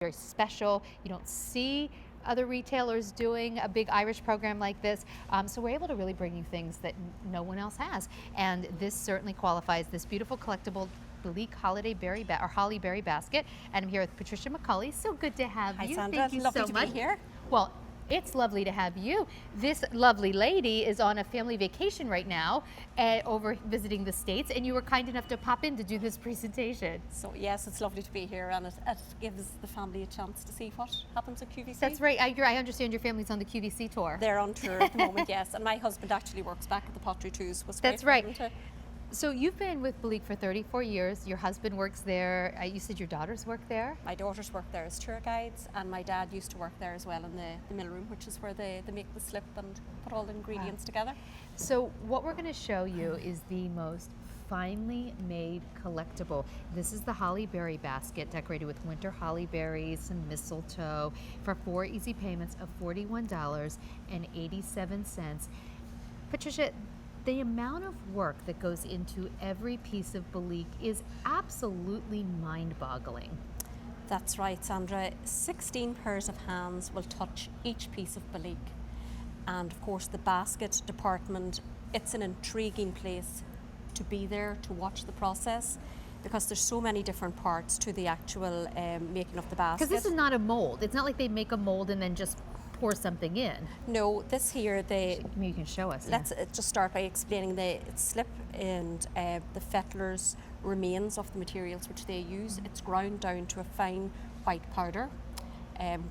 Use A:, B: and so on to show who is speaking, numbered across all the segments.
A: very special. You don't see other retailers doing a big Irish program like this. So we're able to really bring you things that no one else has. And this certainly qualifies, this beautiful collectible Belleek holiday berry or holly berry basket. And I'm here with Patricia McCulley. So good to have
B: Hi,
A: you.
B: Sandra.
A: Thank you
B: Lovely
A: so
B: to
A: much.
B: be here.
A: Well, it's lovely to have you. This lovely lady is on a family vacation right now over visiting the States, and you were kind enough to pop in to do this presentation.
B: So yes, it's lovely to be here, and it gives the family a chance to see what happens at QVC.
A: That's right. I understand your family's on the QVC tour.
B: They're on tour at the moment, yes. And my husband actually works back at the pottery too, so it's
A: That's
B: great
A: right.
B: for him
A: So you've been with Belleek for 34 years. Your husband works there. You said your daughters work there?
B: My daughters work there as tour guides, and my dad used to work there as well in the mill room, which is where they make the slip and put all the ingredients together.
A: So what we're going to show you is the most finely made collectible. This is the holly berry basket decorated with winter holly berries, some mistletoe, for 4 easy payments of $41.87. Patricia, the amount of work that goes into every piece of Belleek is absolutely mind-boggling.
B: That's right, Sandra. 16 pairs of hands will touch each piece of Belleek. And of course the basket department, it's an intriguing place to be there, to watch the process, because there's so many different parts to the actual making of the basket.
A: Because this is not a mold. It's not like they make a mold and then just pour something in.
B: No, this here,
A: Maybe you can show us.
B: let's just start by explaining the slip and the fettler's remains of the materials which they use. It's ground down to a fine white powder.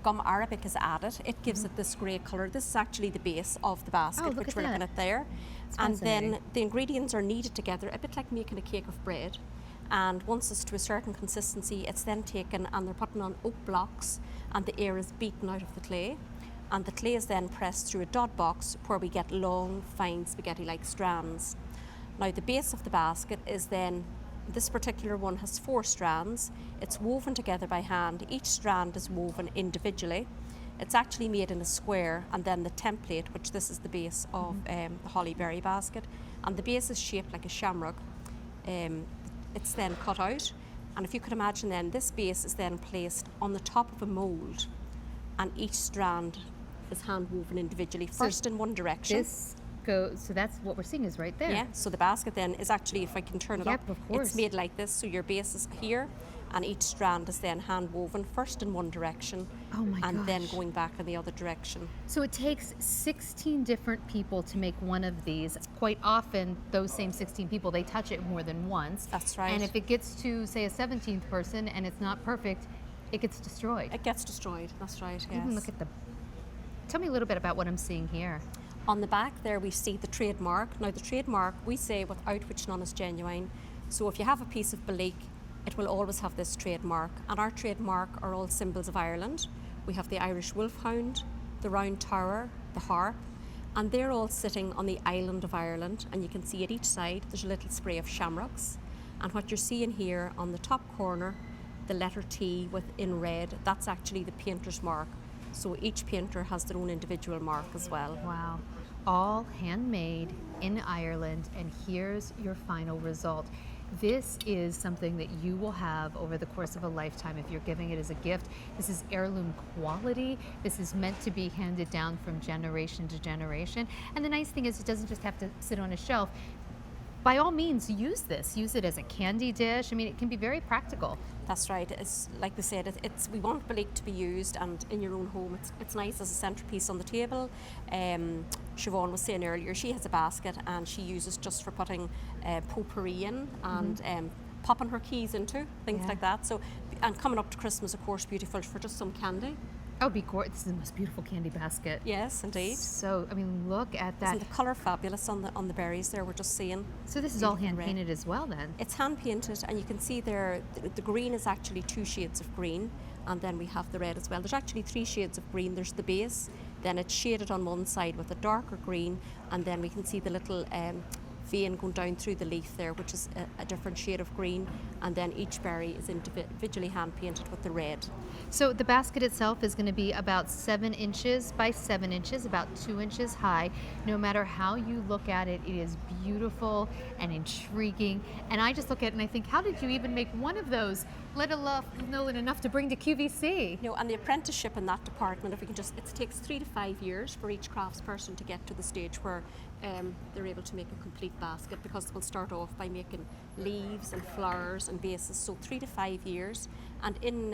B: Gum arabic is added. It gives it this grey colour. This is actually the base of the basket, which we're looking at there. And then the ingredients are kneaded together, a bit like making a cake of bread. And once it's to a certain consistency, it's then taken and they're put on oak blocks, and the air is beaten out of the clay. And the clay is then pressed through a dot box where we get long, fine spaghetti-like strands. Now the base of the basket is then, this particular one has 4 strands. It's woven together by hand. Each strand is woven individually. It's actually made in a square, and then the template, which this is the base of the holly berry basket, and the base is shaped like a shamrock. It's then cut out, and if you could imagine then, this base is then placed on the top of a mould, and each strand is hand woven individually, first in one direction.
A: So that's what we're seeing is right there.
B: Yeah, so the basket then is actually, if I can turn it up,
A: of course.
B: it's made like this, so your base is here, and each strand is then hand woven, first in one direction, and then going back in the other direction.
A: So it takes 16 different people to make one of these. Quite often, those same 16 people, they touch it more than once.
B: That's right.
A: And if it gets to, say, a 17th person and it's not perfect, it gets destroyed.
B: It gets destroyed, that's right, yes.
A: Even look at tell me a little bit about what I'm seeing here.
B: On the back there we see the trademark. Now the trademark, we say without which none is genuine. So if you have a piece of Belleek, it will always have this trademark. And our trademark are all symbols of Ireland. We have the Irish wolfhound, the round tower, the harp, and they're all sitting on the island of Ireland. And you can see at each side there's a little spray of shamrocks. And what you're seeing here on the top corner, the letter T in red, that's actually the painter's mark. So each painter has their own individual mark as well.
A: Wow. All handmade in Ireland, and here's your final result. This is something that you will have over the course of a lifetime if you're giving it as a gift. This is heirloom quality. This is meant to be handed down from generation to generation. And the nice thing is it doesn't just have to sit on a shelf. By all means, use this. Use it as a candy dish. I mean, it can be very practical.
B: That's right. It's like we said, we want Belleek to be used and in your own home. It's nice as a centerpiece on the table. Siobhan was saying earlier, she has a basket and she uses just for putting potpourri in and popping her keys into, things like that. So, and coming up to Christmas, of course, beautiful for just some candy.
A: Oh, be gorgeous. This is the most beautiful candy basket.
B: Yes, indeed.
A: So, I mean, look at that.
B: Isn't the colour fabulous on the berries there we're just seeing?
A: So this is all hand painted as well then?
B: It's hand painted, and you can see there the green is actually 2 shades of green, and then we have the red as well. There's actually 3 shades of green. There's the base, then it's shaded on one side with a darker green, and then we can see the little vein going down through the leaf there, which is a different shade of green, and then each berry is individually hand painted with the red.
A: So the basket itself is going to be about 7 inches by 7 inches, about 2 inches high. No matter how you look at it, it is beautiful and intriguing. And I just look at it and I think, how did you even make one of those, let alone enough to bring to QVC?
B: You know, and the apprenticeship in that department, if we can just, it takes 3 to 5 years for each craftsperson to get to the stage where they're able to make a complete basket, because we'll start off by making leaves and flowers and bases, so 3 to 5 years, and in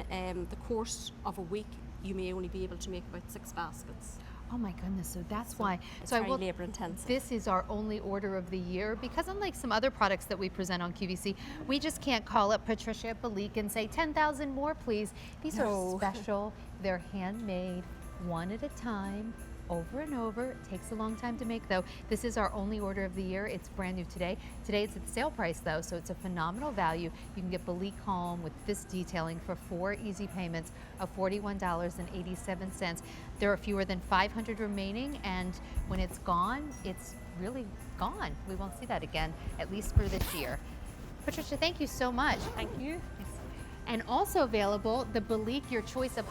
B: the course of a week you may only be able to make about 6 baskets.
A: Oh my goodness, so that's why.
B: It's
A: So
B: very labour intensive.
A: This is our only order of the year, because unlike some other products that we present on QVC, we just can't call up Patricia at Belleek and say 10,000 more please. These
B: No.
A: are special, they're handmade, one at a time, over and over. It takes a long time to make though. This is our only order of the year. It's brand new today. Today it's at sale price though, so it's a phenomenal value. You can get Belleek home with this detailing for 4 easy payments of $41.87. There are fewer than 500 remaining, and when it's gone, it's really gone. We won't see that again, at least for this year. Patricia, thank you so much.
B: Thank you.
A: And also available, the Belleek, your choice of